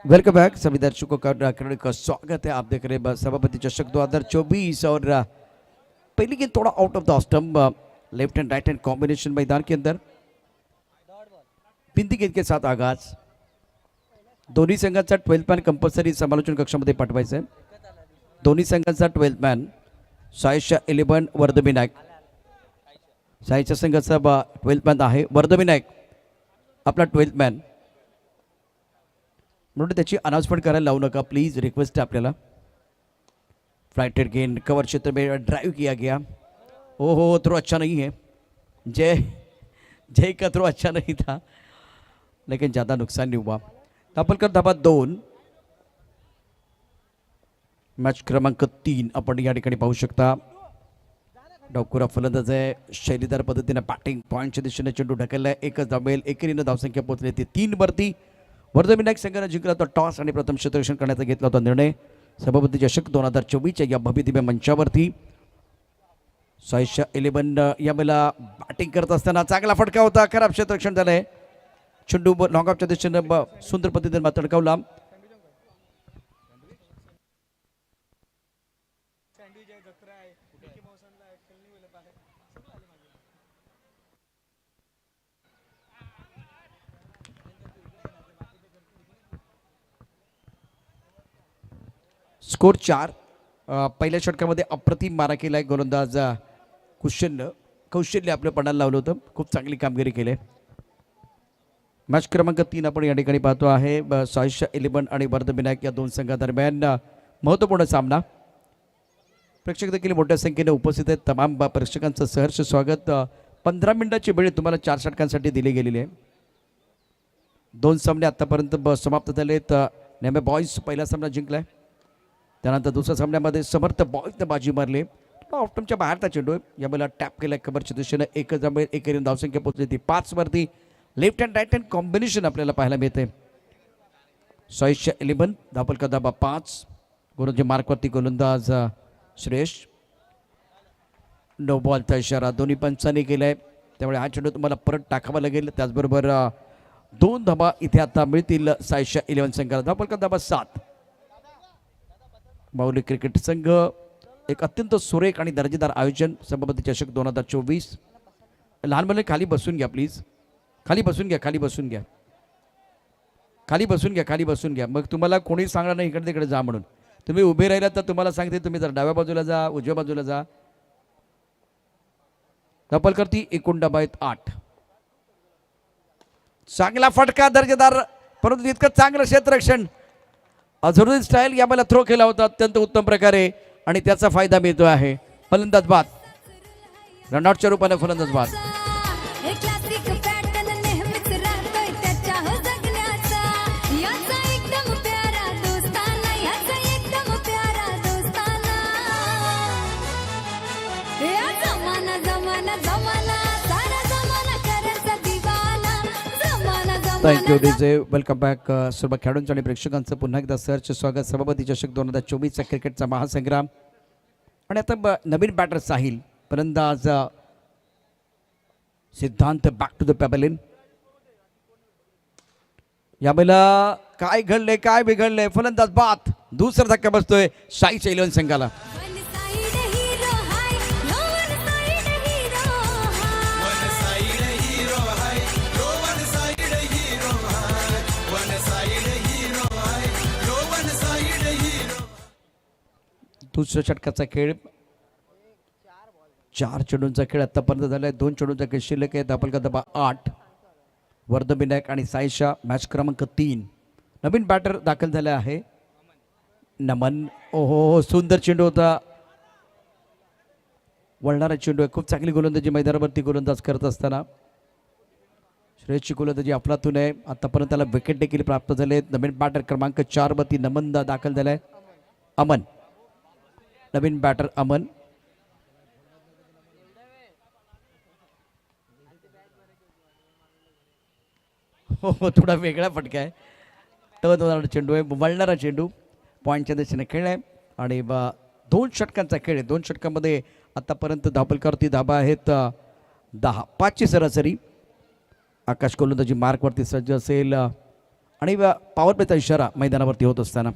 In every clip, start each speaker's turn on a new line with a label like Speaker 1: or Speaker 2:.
Speaker 1: Welcome back सभी दर्शकों का स्वागत है। आप देख रहे हैं सभापति चषक 2024 और पहली गेंद थोड़ा out of the stump, left end right hand combination मैदान के अंदर। बिंदी गेंद के साथ आगाज। दोन्ही संघांचा 12th मॅन कंपल्सरी समालोचन कक्षामध्ये पाठवायचं आहे। दोन्ही संघांचा 12th मॅन सायशा 11 वर्धविनायक, सायच्या संघाचा 12th मॅन आहे वर्धविनायक आपला 12th मॅन, म्हणून त्याची अनाउंसमेंट करायला लावू नका प्लीज, रिक्वेस्ट है आपल्याला। फ्लाइटेड गेंद कवर क्षेत्र में ड्राइव किया गया। ओहो थ्रो अच्छा नहीं है, जय का थ्रो अच्छा नहीं था लेकिन ज़्यादा नुकसान नहीं हुआ। तापलकर धाबा 2, मॅच क्रमांक 3 आपण या ठिकाणी पाहू शकता। डावखुरा फलंदाज आहे, शैलीदार पद्धतीने बॅटिंग पॉईंटच्या दिशेने चेंडू ढकललाय। एकच धाबेल, एकेरीने धावसंख्या पोहोचली ती 3 वरती। वर्धविनायक संघाने जिंकला होता टॉस आणि प्रथम क्षेत्ररक्षण करण्याचा घेतला होता निर्णय। सभापती चषक 2024 या भव्यदिव्य मंचावरती सायशा 11 यावेळेला बॅटिंग करत असताना चांगला फटका होता, खराब क्षेत्ररक्षण झालंय। चेंडू लॉंग ऑफच्या दिशेने सुंदर पद्धतीने तडकावला। स्कोर 4। पहिल्या षटकामध्ये अप्रतिम मारा केलाय गोलंदाज कौशल्य आपल्या पणाला लावलं होतं, खूप चांगली कामगिरी केली। मॅच क्रमांक 3 आपण या ठिकाणी पाहतो आहे। सायशा 11 आणि वर्धविनायक या दोन संघादरम्यान महत्त्वपूर्ण सामना। प्रेक्षक देखील मोठ्या संख्येने उपस्थित आहेत। तमाम प्रेक्षकांचं सहर्ष स्वागत। 15 मिनिटाची वेळ तुम्हाला 4 षटकांसाठी दिली गेलेली आहे। 2 सामने आतापर्यंत समाप्त झालेत। नेमे बॉयज पहिला सामना जिंकलाय, त्यानंतर दुसऱ्या सामन्यामध्ये समर्थ बॉयजने बाजी मारली। ऑफ्टमच्या बाहेरचा चेंडू यावेळेला टॅप केलाय कबरच्या दिशेने। एकच धाबेल, एकेरीने धावसंख्या पोहोचली ती 5 वरती। Left hand right hand combination आपल्याला पाहायला मिळते। सायशा 11 धापल धाबा 5, गोलंदाजी मार्कवरती गोलंदाज श्रेयश। नो बॉलचा इशारा दोन्ही पंचांनी केलाय, त्यामुळे हा चेंडू तुम्हाला परत टाकावा लागेल। त्याचबरोबर 2 धाबा इथे आता मिळतील सायशा 11 संघाला। धापल धाबा 7। माऊली क्रिकेट संघ एक अत्यंत सुरेख आणि दर्जेदार आयोजन। सभापती चषक 2024। लहान मुले खाली बसून घ्या प्लीज, खाली बसून घ्या, खाली बसून घ्या, खाली बसून घ्या, खाली बसून घ्या। मग तुम्हाला कोणी सांगणार नाही इकडे तिकडे जा म्हणून। तुम्ही उभे राहिलात तर तुम्हाला सांगते तुम्ही जर डाव्या बाजूला जा, उजव्या बाजूला जा। धपल करती 1 डबा 8। चांगला फटका दर्जेदार, परंतु इतकं चांगलं क्षेत्ररक्षण अझरुद्दीन स्टाईल याला थ्रो केला होता अत्यंत उत्तम प्रकारे आणि त्याचा फायदा मिळतो आहे। फलंदाज बाद, रनआउटच्या रूपाने फलंदाज बाद। Thank you DJ. वेलकम बॅक सर्व खेळाडूंचं आणि प्रेक्षकांचं पुन्हा एकदा सहर्ष स्वागत। सभापती चषक 2024 क्रिकेटचा महासंग्राम। आणि आता नवीन बॅटर साहिल, फलंदाज सिद्धांत बॅक टू द पॅबलिन। यावेळेला काय घडले काय बिघडले, फलंदाज बाद। दुसरा धक्का बसतोय सायशा 11 संघाला। दुसऱ्या षटकाचा खेळ, 4 चेंडूंचा खेळ आतापर्यंत झालाय। 2 चेंडूंचा खेळ शिल्लक आहे। धापल धाबा 8, वर्धविनायक आणि सायशा। मॅच क्रमांक 3। नवीन बॅटर दाखल झाला आहे नमन। ओहो सुंदर चेंडू होता, वळणारा चेंडू आहे। खूप चांगली गोलंदाजी मैदानावरती गोलंदाज करत असताना श्रेयसची गोलंदाजी अफलातून आहे। आतापर्यंत त्याला विकेट देखील प्राप्त झाले। नवीन बॅटर क्रमांक 4 वरती नमन दाखल झालाय। अमन, नवीन बॅटर अमन। हो थोडा वेगळा फटका आहे, तळ चेंडू आहे, वळणारा चेंडू पॉईंटच्या दिशेने खेळ आहे। आणि 2 षटकांचा खेळ आहे। 2 षटकांमध्ये आतापर्यंत धापलकरती धाबा आहेत 10, 5ची सरासरी। आकाश गोलंदाजी मार्कवरती सज्ज असेल। आणि पॉवर प्लेचा इशारा मैदानावरती होत असताना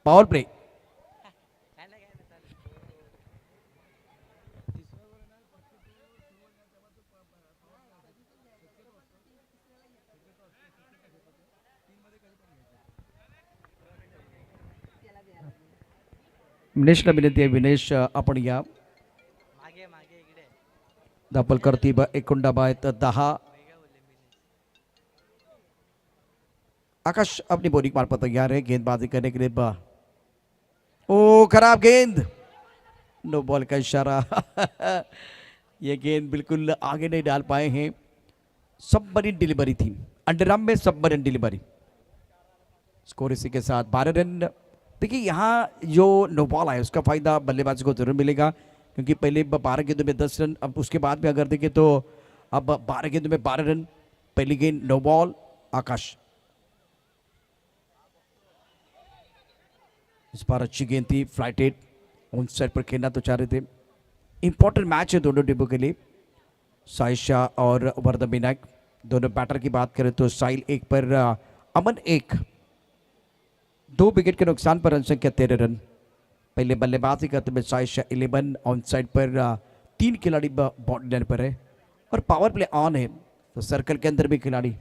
Speaker 1: पॉवर प्ले. विनेशला विनंती आहे, विनेश आपण या. धापल करती 1 डाबा आहेत 10. आकाश अपनी बॉलिंग मार पर तैयार है गेंदबाजी करने के लिए. ओ खराब गेंद, नो बॉल का इशारा. ये गेंद बिल्कुल आगे नहीं डाल पाए हैं. सबमरीन डिलीवरी थी, अंडरआर्म में सबमरीन डिलीवरी. स्कोर इसी के साथ 12 रन. देखिए यहाँ जो नो बॉल है उसका फायदा बल्लेबाज को जरूर मिलेगा, क्योंकि पहले 12 गेंदों में 10 रन, अब उसके बाद में अगर देखें तो अब 12 गेंदों में 12 रन. पहली गेंद नो बॉल. आकाश इस बार अच्छी गेंद थी, फ्लाइटेड ऑन साइड पर खेलना तो चाह रहे थे. इंपॉर्टेंट मैच है दोनों टीमों के लिए. साहिल शाह और वर्धन विनायक दोनों बैटर की बात करें तो साहिल 1 पर अमन 1. 2 विकेट के नुकसान पर रन संख्या 13 रन. पहले बल्लेबाजी करते हुए साहिल शाह 11 ऑन साइड पर 3 खिलाड़ी बॉडी लाइन पर है और पावर प्ले ऑन है, तो सर्कल के अंदर भी खिलाड़ी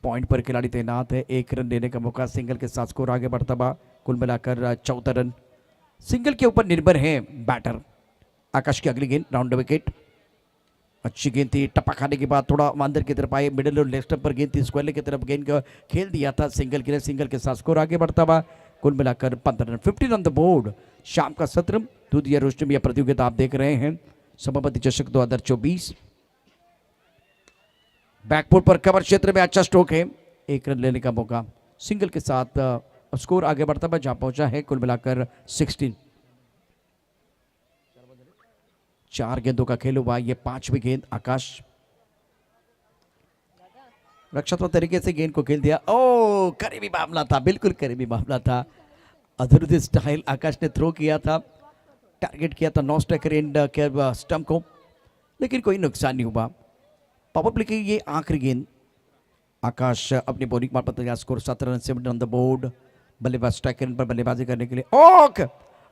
Speaker 1: पॉइंट पर खिलाड़ी तैनात है. 1 रन देने का मौका, सिंगल के साथ स्कोर आगे बढ़ता हुआ. कुल मिलाकर 14 रन. सिंगल के ऊपर निर्भर है बैटर. आकाश की अगली गेंद राउंड विकेट. अच्छी गेंद थी, टपा खाने के बाद थोड़ा अंदर की तरफ आए, मिडिल और लेफ्ट पर गेंद थी, स्क्वायर की तरफ गेंद खेल दिया था सिंगल के लिए. सिंगल के साथ स्कोर आगे बढ़ता हुआ. कुल मिलाकर 15 रन. 15 on the board. शाम का सत्र दूधिया रोशनी में यह प्रतियोगिता आप देख रहे हैं. सभापति चषक 2024. बैकफुट पर कवर क्षेत्र में अच्छा स्ट्रोक है. 1 रन लेने का मौका. सिंगल के साथ स्कोर आगे बढ़ता हुआ जहां पहुंचा है कुल मिलाकर 16. 4 गेंदों का खेल हुआ, ये 5वीं गेंद. आकाश रक्षात्मक तरीके से गेंद को खेल दिया. ओ करीबी मामला था, बिल्कुल करीबी मामला था. अधूरी स्टाइल आकाश ने थ्रो किया था, टारगेट किया था नॉन स्ट्राइकर एंड स्टंप को, लेकिन कोई नुकसान नहीं हुआ. पावर प्ले की ये आखिरी गेंद. आकाश अपनी बॉलिंग मार पर तैयार. Score 17 run 7 on the board. बल्लेबाज स्ट्राइकर पर बल्लेबाजी करने के लिए. ओक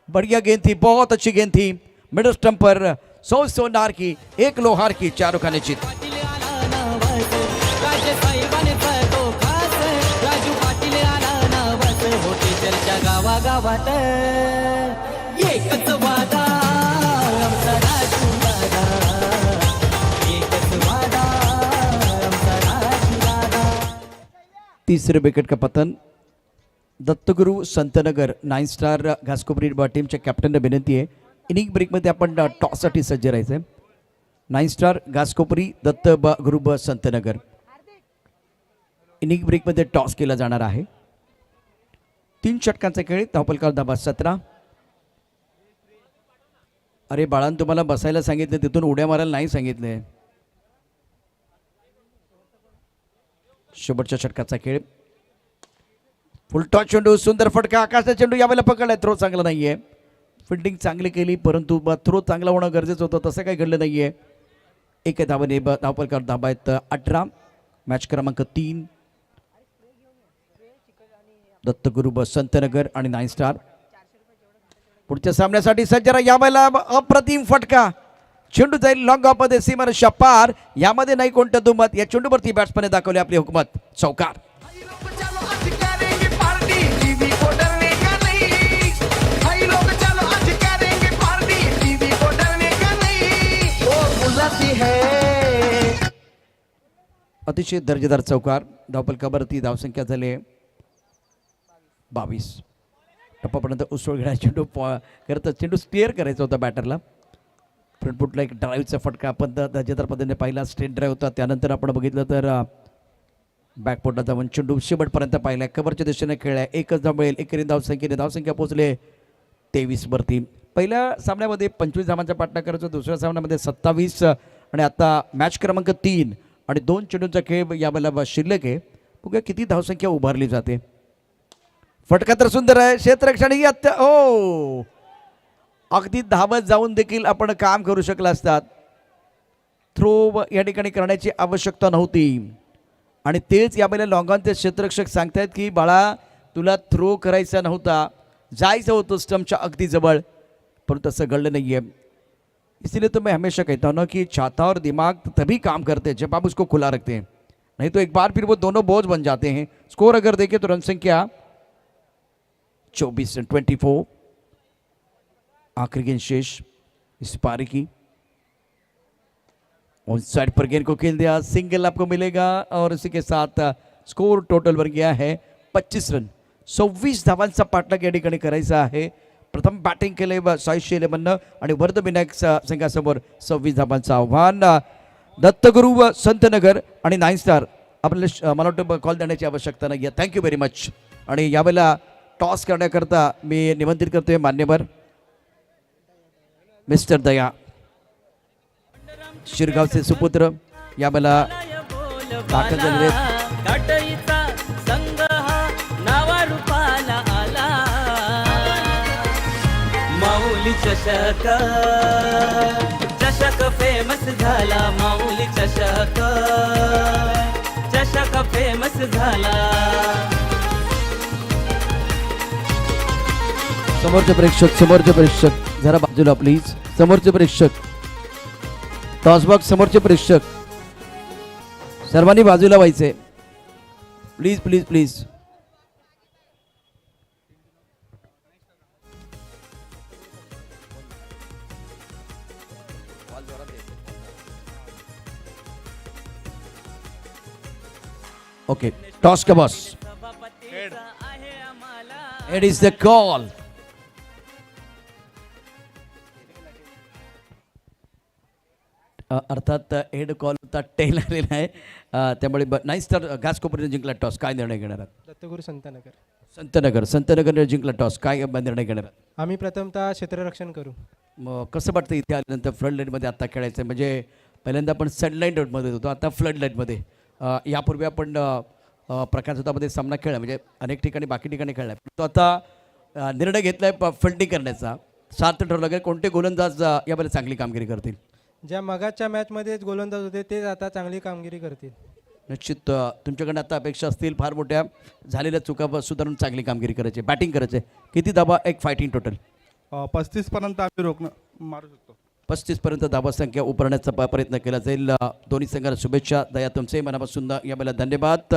Speaker 1: बढ़िया गेंद थी, बहुत अच्छी गेंद थी. मिडल स्टंप पर 100 सोनार की 1 लोहार की 4 का निश्चित. तीसरे विकेट का पतन. दत्तगुरु संतनगर 9 स्टार घासकोपरी टीमच्या कॅप्टनला विनंती आहे, इनिंग ब्रेकमध्ये आपण टॉससाठी सज्ज राहायचं आहे. 9 स्टार घासकोपरी दत्त गुरु संतनगर. इनिंग ब्रेकमध्ये टॉस केला जाणार आहे. 3 षटकांचा खेळ. धावफलकावर धाबा 17. अरे बाळांनो, तुम्हाला बसायला सांगितलं, तिथून उड्या मारायला नाही सांगितले. शेवटच्या षटकाचा खेळ. फुलटॉस चेंडू, सुंदर फटका. आकाशचा चेंडू यावेळेला पकडलाय. थ्रो चांगला नाहीये. फिल्डिंग चांगली केली, परंतु थ्रो चांगला होणं गरजेचं होतं, तसं काही घडलं नाहीये. 1 धावाने धावफलकावर धाबा आहेत 18. मॅच क्रमांक 3. दत्तगुरु संतनगर आणि 9 स्टार पुढच्या सामन्यासाठी सज्ज राहा. यावेळेला अप्रतिम फटका. चेंडू जाईल लॉंग ऑफ मध्ये सीमारेषा पार. यामध्ये नाही कोणतं दुमत. या चेंडूवरती बॅट्समॅनने दाखवली आपली हुकमत. चौकार. अतिशय दर्जेदार चौकार. धावफलकावरती धावसंख्या झाली 22. टप्पापर्यंत उसळ घेण्याचा चेंडू करत चेंडू स्टेअर करायचा होता बॅटरला. फ्रंटफुटला एक ड्राईव्हचा फटका आपण दर्जेदार पद्धतीने पाहिला. स्ट्रेट ड्राईव्ह होता. त्यानंतर आपण बघितलं तर बॅकफुटला जाऊन चेंडू शेवटपर्यंत पाहिला. कव्हरच्या दिशेने खेळलाय. 1च धाव मिळेल. 1 धावसंख्या पोहोचले 23 वरती. पहिल्या सामन्यामध्ये 25 धावांचा पाठना करायचा. दुसऱ्या सामन्यामध्ये 27 आणि आता मॅच क्रमांक 3 आणि 2 चेंडूंचा खेळ यावेळेला शिल्लक आहे. बघूया किती धावसंख्या उभारली जाते. फटका तर सुंदर आहे. क्षेत्ररक्षण ही अगदी धावत जाऊन देखील आपण काम करू शकला असतात. थ्रो या ठिकाणी करण्याची आवश्यकता नव्हती. आणि तेच यावेळेला लॉंगॉनचे क्षेत्ररक्षक सांगतायत की बाळा तुला थ्रो करायचा नव्हता, जायचं होतं स्टंपच्या अगदी जवळ, परंतु तसं घडलं नहीं है। इसलिए तो मैं हमेशा कहता हूँ ना कि छाता और दिमाग तभी काम करते हैं जब आप उसको खुला रखते हैं, नहीं तो एक बार फिर वो दोनों बोझ बन जाते हैं। स्कोर अगर देखें तो रन संख्या 24-24, आखिरी गेंद शेष इस पारी की। ऑन साइड पर गेंद को खेल दिया, सिंगल आपको मिलेगा और इसी के साथ स्कोर टोटल वर गया है 25 रन। 26 धावांचा पाठलाग या ठिकाणी करायचा आहे। प्रथम बॅटिंग केले साईश इलेव्हननं आणि वर्धविनायक संघासमोर 26 धावांचं आव्हान। दत्तगुरु संतनगर आणि 9 स्टार आपल्याला मला वाटतं कॉल देण्याची आवश्यकता नाही आहे। Thank you very much. आणि यावेळेला टॉस करण्याकरता मी निमंत्रित करतोय मान्यवर मिस्टर दया शिरगावचे सुपुत्र यावेळेला दाखल झालेले
Speaker 2: संघ हा नावा रूपाला आला माऊली चषक चषक फेमस झाला माऊली चषक चषक फेमस झाला।
Speaker 1: समोरचे प्रेक्षक जरा बाजूला प्लीज। समोरचे प्रेक्षक टॉसबॉक्स समोरचे प्रेक्षक सर्वांनी बाजूला व्हायचे please please please. Okay toss का boss it is the call. अर्थात हेड कॉल होता टेल आलेला आहे, त्यामुळे नाही स्टार घासकोपरने जिंकला टॉस, काय निर्णय घेणार आहात?
Speaker 3: दत्तगुरु संतनगर
Speaker 1: संतनगरने जिंकला टॉस, काय निर्णय घेणार आहात?
Speaker 3: आम्ही प्रथमतः क्षेत्ररक्षण करू।
Speaker 1: मग कसं वाटतं इथे आल्यानंतर फ्लड लाईटमध्ये आता खेळायचं? म्हणजे पहिल्यांदा आपण सनलाईट रोडमध्ये होतो, आता फ्लड लाईटमध्ये। यापूर्वी आपण प्रकाशोतामध्ये सामना खेळला, म्हणजे अनेक ठिकाणी बाकी ठिकाणी खेळला, तो आता निर्णय घेतला आहे फिल्डिंग करण्याचा। सार्थ ठरवलं की कोणते गोलंदाज यावेळेला चांगली कामगिरी करतील?
Speaker 3: ज्या मगाच्या मॅचमध्येच गोलंदाज होते तेच आता चांगली कामगिरी करतील।
Speaker 1: निश्चित तुमच्याकडनं आता अपेक्षा असतील फार मोठ्या झालेल्या चुका सुधारून चांगली कामगिरी करायची, बॅटिंग करायचे। किती धाबा एक फायटिंग टोटल?
Speaker 4: 35 पर्यंत आम्ही मारू शकतो।
Speaker 1: 35 पर्यंत धाबा संख्या उभारण्याचा प्रयत्न केला जाईल। दोन्ही संघाला शुभेच्छा। दया तुमचे मनापासून यावेळेला धन्यवाद।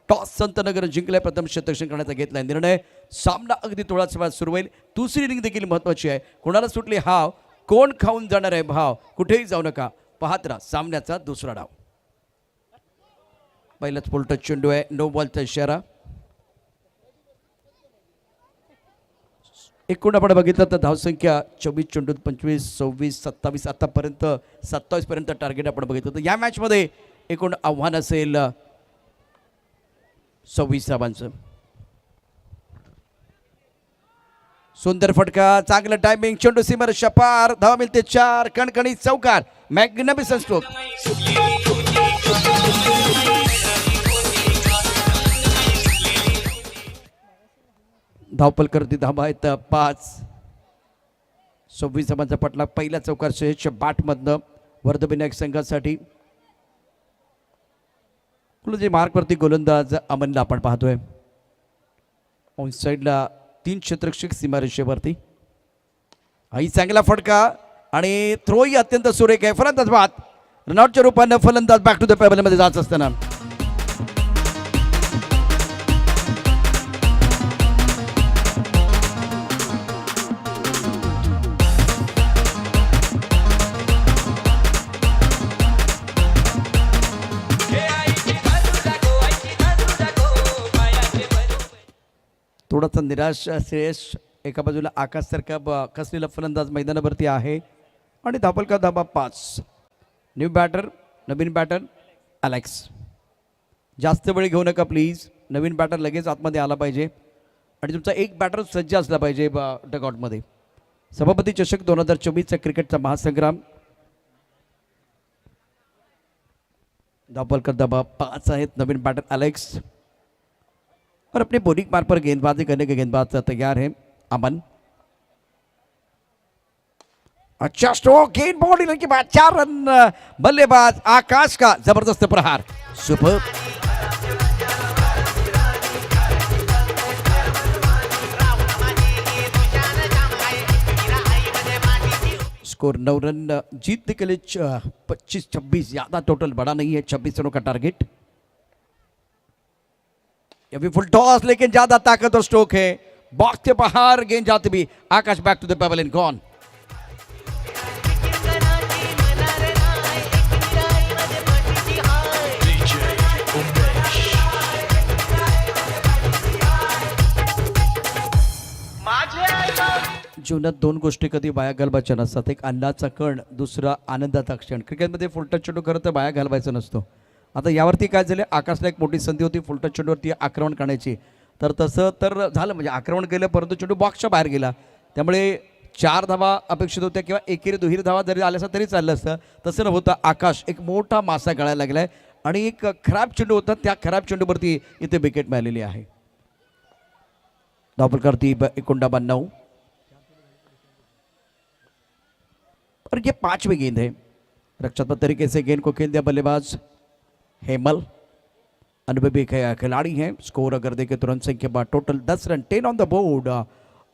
Speaker 1: टॉस संतनगर जिंकले, प्रथम क्षेत्ररक्षण करण्याचा घेतलाय निर्णय। सामना अगदी थोडाच वेळात सुरू होईल। दुसरी इनिंग देखील महत्त्वाची आहे, कोणाला सुटली हाव, कोण खाऊन जाणार आहे भाव, कुठेही जाऊ नका, पाहत राहा सामन्याचा दुसरा डाव। पहिलाच पुलट चेंडू आहे, नो बॉलचा इशारा। एकूण आपण बघितलं तर धावसंख्या 24 चेंडूत 25, 26, 27 आतापर्यंत 27 पर्यंत टार्गेट आपण बघितलं तर या मॅचमध्ये एकूण आव्हान असेल 26 धावांचं। सुंदर फटका, चांगलं टायमिंग, चेंडू सीमारेषा पार, धावा मिळते 4, कणकणी चौकार, मॅग्निफिसंट स्ट्रोक। धावपल करती धाबा आहेत 5। 26 धावांचा पटला, पहिला चौकार शेष बॅटमधनं वर्धविनायक संघासाठी। जे मार्कवरती गोलंदाज अमनला आपण पाहतोय, ऑन साईडला 3 क्षेत्ररक्षक सीमारेषेवरती। हाही चांगला फटका आणि थ्रोही अत्यंत सुरेख आहे। फलंदाज बाद, रनआउटच्या रूपानं फलंदाज बॅक टू द पेबलमध्ये जात असताना थोडासा निराश श्रेयस एका बाजूला आकाशसारखा कसलेला फलंदाज मैदानावरती आहे आणि धापल का धाबा 5। नवीन बॅटर अलेक्स, जास्त वेळ घेऊ नका प्लीज, नवीन बॅटर लगेच आतमध्ये आला पाहिजे आणि तुमचा एक बॅटर सज्ज असला पाहिजे डगआउटमध्ये। सभापती चषक 2024चा क्रिकेटचा महासंग्राम। धापल का धाबा 5 आहेत, नवीन बॅटर अलेक्स और अपने बॉलिंग मार्ग पर गेंदबाजी करने के गेंदबाज तैयार है अमन। अच्छा स्ट्रोक, गेंद बॉडी के बाद 4 रन, बल्लेबाज आकाश का जबरदस्त प्रहार, सुपर। स्कोर 9 रन जीतने के लिए 25-26 ज़्यादा टोटल बड़ा नहीं है, 26 रनों का टारगेट। अभी फुल टॉस लेकिन ज़्यादा ताकत और स्ट्रोक है, बॉक्स के बाहर गेंद जाते भी Akash back to the pebble in gone. जीवनात दोन गोष्टी कधी वाया घालवायच्या नसतात, एक अन्नाचा कण, दुसरा आनंदाचा क्षण। क्रिकेटमध्ये फुलटच चेंडू खरं तर वाया घालवायचा नसतो। आता यावरती काय झालं, आकाशला एक मोठी संधी होती फुलटच चेंडूवरती आक्रमण करण्याची, तर तसं तर झालं, म्हणजे आक्रमण केलं परंतु चेंडू बॉक्सच्या बाहेर गेला, त्यामुळे 4 धावा अपेक्षित होत्या किंवा एकेरी दुहेरी धावा जरी आल्या असं तरी चाललं असतं, तसं न होता आकाश एक मोठा मासा गळायला लागलाय आणि एक खराब चेंडू होता, त्या खराब चेंडूवरती इथे विकेट मिळालेली आहे। धावफलक करती 51 और ये 5वीं गेंद है। रक्षात्मक तरीके से गेंद को खेल दिया बल्लेबाज हेमल, अनुभवी खिलाड़ी हैं। स्कोर अगर देखें तुरंत संख्या बाद total 10 run, 10 on the board.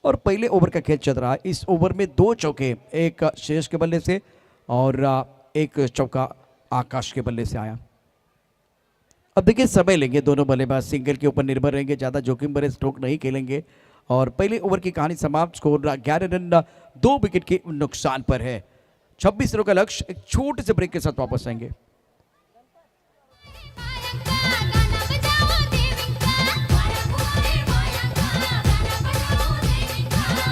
Speaker 1: और पहले ओवर का खेल चल रहा है, इस ओवर में 2 चौके, एक शेष के बल्ले से और एक चौका आकाश के बल्ले से आया। अब देखिए समय लेंगे दोनों बल्लेबाज, सिंगल के ऊपर निर्भर रहेंगे, ज़्यादा जोखिम भरे स्ट्रोक नहीं खेलेंगे और पहले ओवर की कहानी समाप्त। स्कोर 11 रन 2 विकेट के नुकसान पर है। 26 रनों का लक्ष्य। एक छोटे से ब्रेक के साथ वापस आएंगे।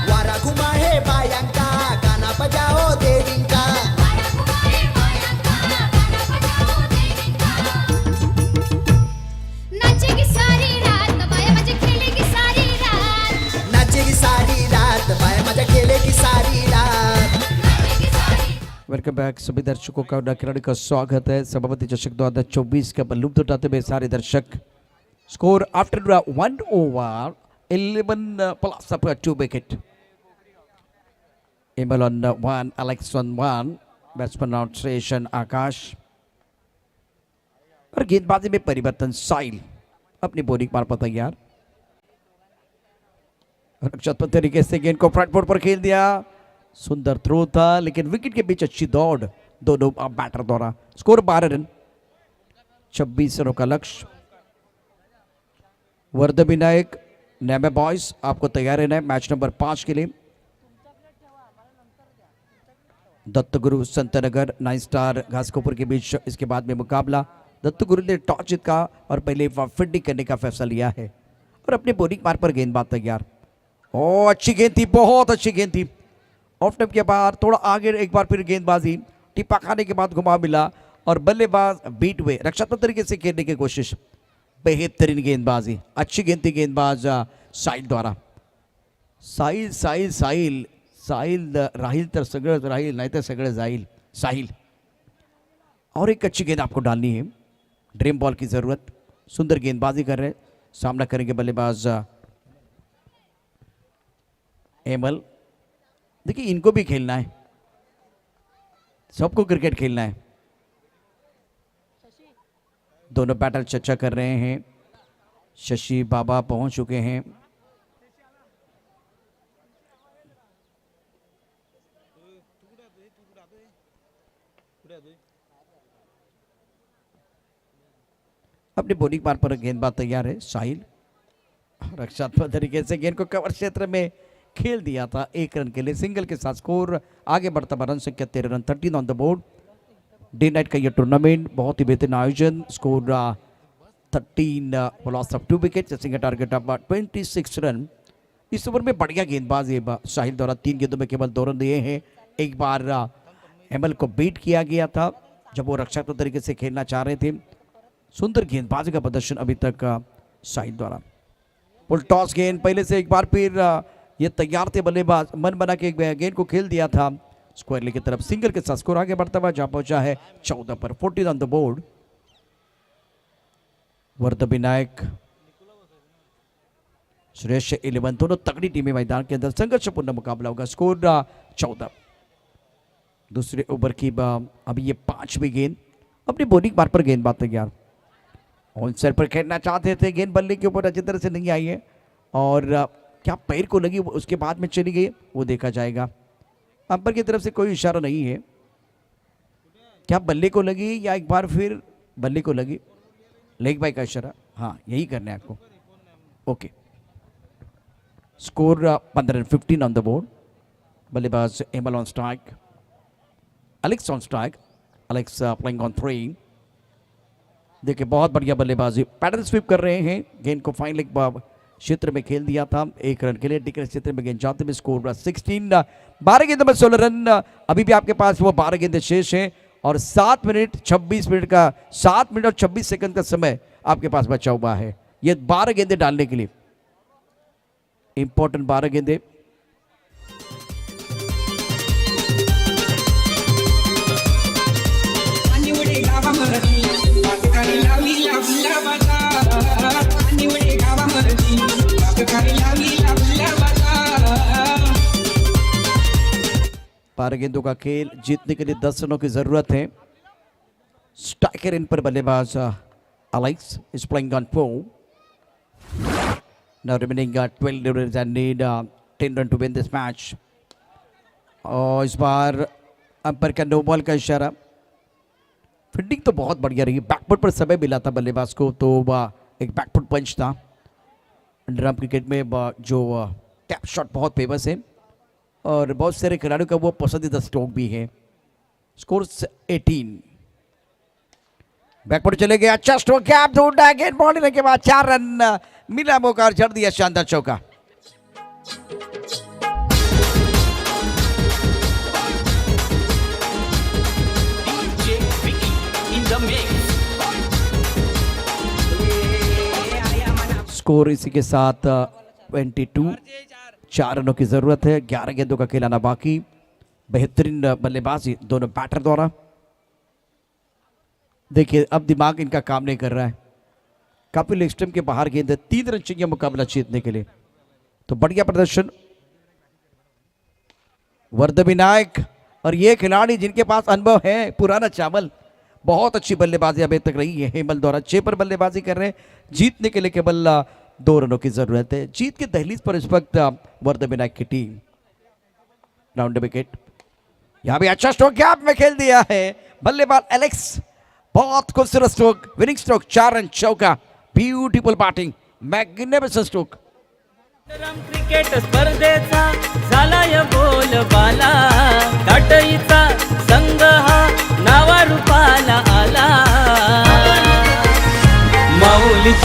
Speaker 5: वारा घुमा है बायांका, गाना बजाओ देविंका।
Speaker 6: नाचेगी सारी रात बाया मजे खेलेगी सारी रात,
Speaker 5: नाचेगी सारी रात बाया मजा खेलेगी सारी रात।
Speaker 1: वेलकम बैक सभी दर्शकों का और खिलाड़ी का स्वागत है। सभापति चषक 2024 का लुत्फ उठाते हुए सारे दर्शक। Score after 1 over 11 plus up 2 wicket. Emil on 1, Alex on 1, batsman out श्रेयसन आकाश। और गेंदबाजी में परिवर्तन, साहिल अपनी बॉलिंग मार पर तैयार। रक्षात्मक तरीके से गेंद को फ्रंट फुट पर खेल दिया, सुंदर थ्रो था लेकिन विकेट के बीच अच्छी दौड़ दोनों बैटर द्वारा। स्कोर 12 रन, 26 रनों का लक्ष्य। वर्ध विनायक नैमे बॉयज आपको तैयार रहना है मैच नंबर 5 के लिए। दत्तगुरु संतनगर 9 स्टार घासकोपर के बीच इसके बाद में मुकाबला। दत्तगुरु ने टॉस जीता और पहले फील्डिंग करने का फैसला लिया है और अपने बॉलिंग मार पर गेंदबाज तैयार। ओ अच्छी गेंद थी, बहुत अच्छी गेंद थी। ऑफ टाइम के बाद थोड़ा आगे एक बार फिर गेंदबाजी, टिप्पा खाने के बाद घुमा मिला और बल्लेबाज बीट हुए। रक्षात्मक तरीके से खेलने की कोशिश, बेहतरीन गेंदबाजी, अच्छी गेंद थी गेंदबाज साहिल द्वारा। साहिल साहिल साहिल साहिल राहिल तर सगळं राहील, नाही तर सगळं जाईल साहिल। और एक अच्छी गेंद आपको डालनी है, ड्रीम बॉल की जरूरत। सुंदर गेंदबाजी कर रहे हैं, सामना करेंगे बल्लेबाज एमल। देखिए इनको भी खेलना है, सबको क्रिकेट खेलना है। दोनों बैटर चर्चा कर रहे हैं। शशि बाबा पहुंच चुके हैं। अपनी बॉलिंग पार पर गेंदबाज तैयार है साहिल। रक्षात्मक तरीके से गेंद को कवर क्षेत्र में खेल दिया था 1 रन के लिए सिंगल के साथ। स्कोर आगे बढ़ता रन संख्या 13 run, 13 on the board. Day Knight का यह टूर्नामेंट बहुत ही बेहतरीन आयोजन। Score 13 loss of 2 wicket, chasing target of 26 run. Is over में बढ़िया गेंदबाज साहिल द्वारा 3 गेंदों में केवल 2 रन दिए हैं। एक बार एमएल को बीट किया गया था जब वो रक्षात्मक तरीके से खेलना चाह रहे थे। सुंदर गेंदबाजी का प्रदर्शन अभी तक साहिल द्वारा। फुल टॉस गेंद, पहले से एक बार फिर ये तैयार थे बल्लेबाज, मन बना के गेंद को खेल दिया था स्क्वायर की तरफ। सिंगल के साथ स्कोर आगे बढ़ता हुआ जहां पहुंचा है 14 पर, 14 ऑन द बोर्ड। वर्ध विनायक श्रेयस 11 दोनों तगड़ी टीमें मैदान के अंदर, संघर्षपूर्ण मुकाबला होगा। स्कोर 14। दूसरे ओवर की अभी ये 5वीं गेंद। अपनी बॉलिंग मार पर गेंदबाज तैयार, ऑन साइड पर खेलना चाहते थे, गेंद बल्ले के ऊपर अच्छी तरह से नहीं आई है और क्या पैर को लगी उसके बाद में चली गई वो देखा जाएगा। अंपायर की तरफ से कोई इशारा नहीं है। क्या बल्ले को लगी या एक बार फिर बल्ले को लगी? लेग बाय का इशारा, हाँ यही करना है आपको। Okay, score 15-15 on the board. बल्लेबाज Emil on strike, Alex on strike, Alex playing on 3। देखिए बहुत बढ़िया बल्लेबाजी, पैटर्न स्वीप कर रहे हैं। गेंद को फाइन लेग क्षेत्र में खेल दिया था 1 रन के लिए। डिक्लेयर क्षेत्र में गेंद जाते में स्कोर 16, 12 गेंद में 16 रन। अभी भी आपके पास वो 12 गेंदें शेष हैं और 7 मिनट 26 सेकंड का समय आपके पास बचा हुआ है ये 12 गेंदें डालने के लिए। इंपॉर्टेंट 12 गेंदें। बारह गेंदों का खेल, जीतने के लिए 10 रनों की जरूरत है। स्ट्राइकर इन पर बल्लेबाज Alex is playing on 4। Now remaining 12 overs and need 10 run to win this match। और इस बार अंपायर का नो बॉल का इशारा। फील्डिंग तो बहुत बढ़िया रही, बैकफुट पर समय मिला था बल्लेबाज को, तो एक बैकफुट पंच था। अंडर आर्म क्रिकेट में जो टैप शॉट बहुत फेमस है और बहुत सारे खिलाड़ियों का वो पसंदीदा स्ट्रोक भी है। स्कोर 18। बैकफुट चले गए, अच्छा स्ट्रोक, गैप ढूंढा, गेंद बॉल के बाद 4 रन मिला मौका और जड़ दिया शानदार चौका। स्कोर इसी के साथ 22, 4 रनों की जरूरत है। 11 गेंदों का खिलाना बाकी। बेहतरीन बल्लेबाजी दोनों बैटर द्वारा। देखिए अब दिमाग इनका काम नहीं कर रहा है। काफी लेग स्टंप के बाहर गेंद है, 3 रन चाहिए मुकाबला जीतने के लिए, तो बढ़िया प्रदर्शन वर्धविनायक। और ये खिलाड़ी जिनके पास अनुभव है, पुराना चावल, बहुत अच्छी बल्लेबाजी अभी तक रही है हेमल द्वारा। 6 पर बल्लेबाजी कर रहे हैं, जीतने के लिए केवल 2 रनों की जरूरत है। जीत के दहलीज पर इस वक्त वर्धविनायक की टीम। राउंड विकेट, यहां भी अच्छा स्ट्रोक गैप में खेल दिया है बल्लेबाज एलेक्स। बहुत खूबसूरत स्ट्रोक, विनिंग स्ट्रोक, 4 रन चौका। Beautiful batting, magnificent stroke.
Speaker 2: Cricket स्पर्धेचा झालाय बोलबाला, ताटईचा संघ हा नावा रूपाला आला।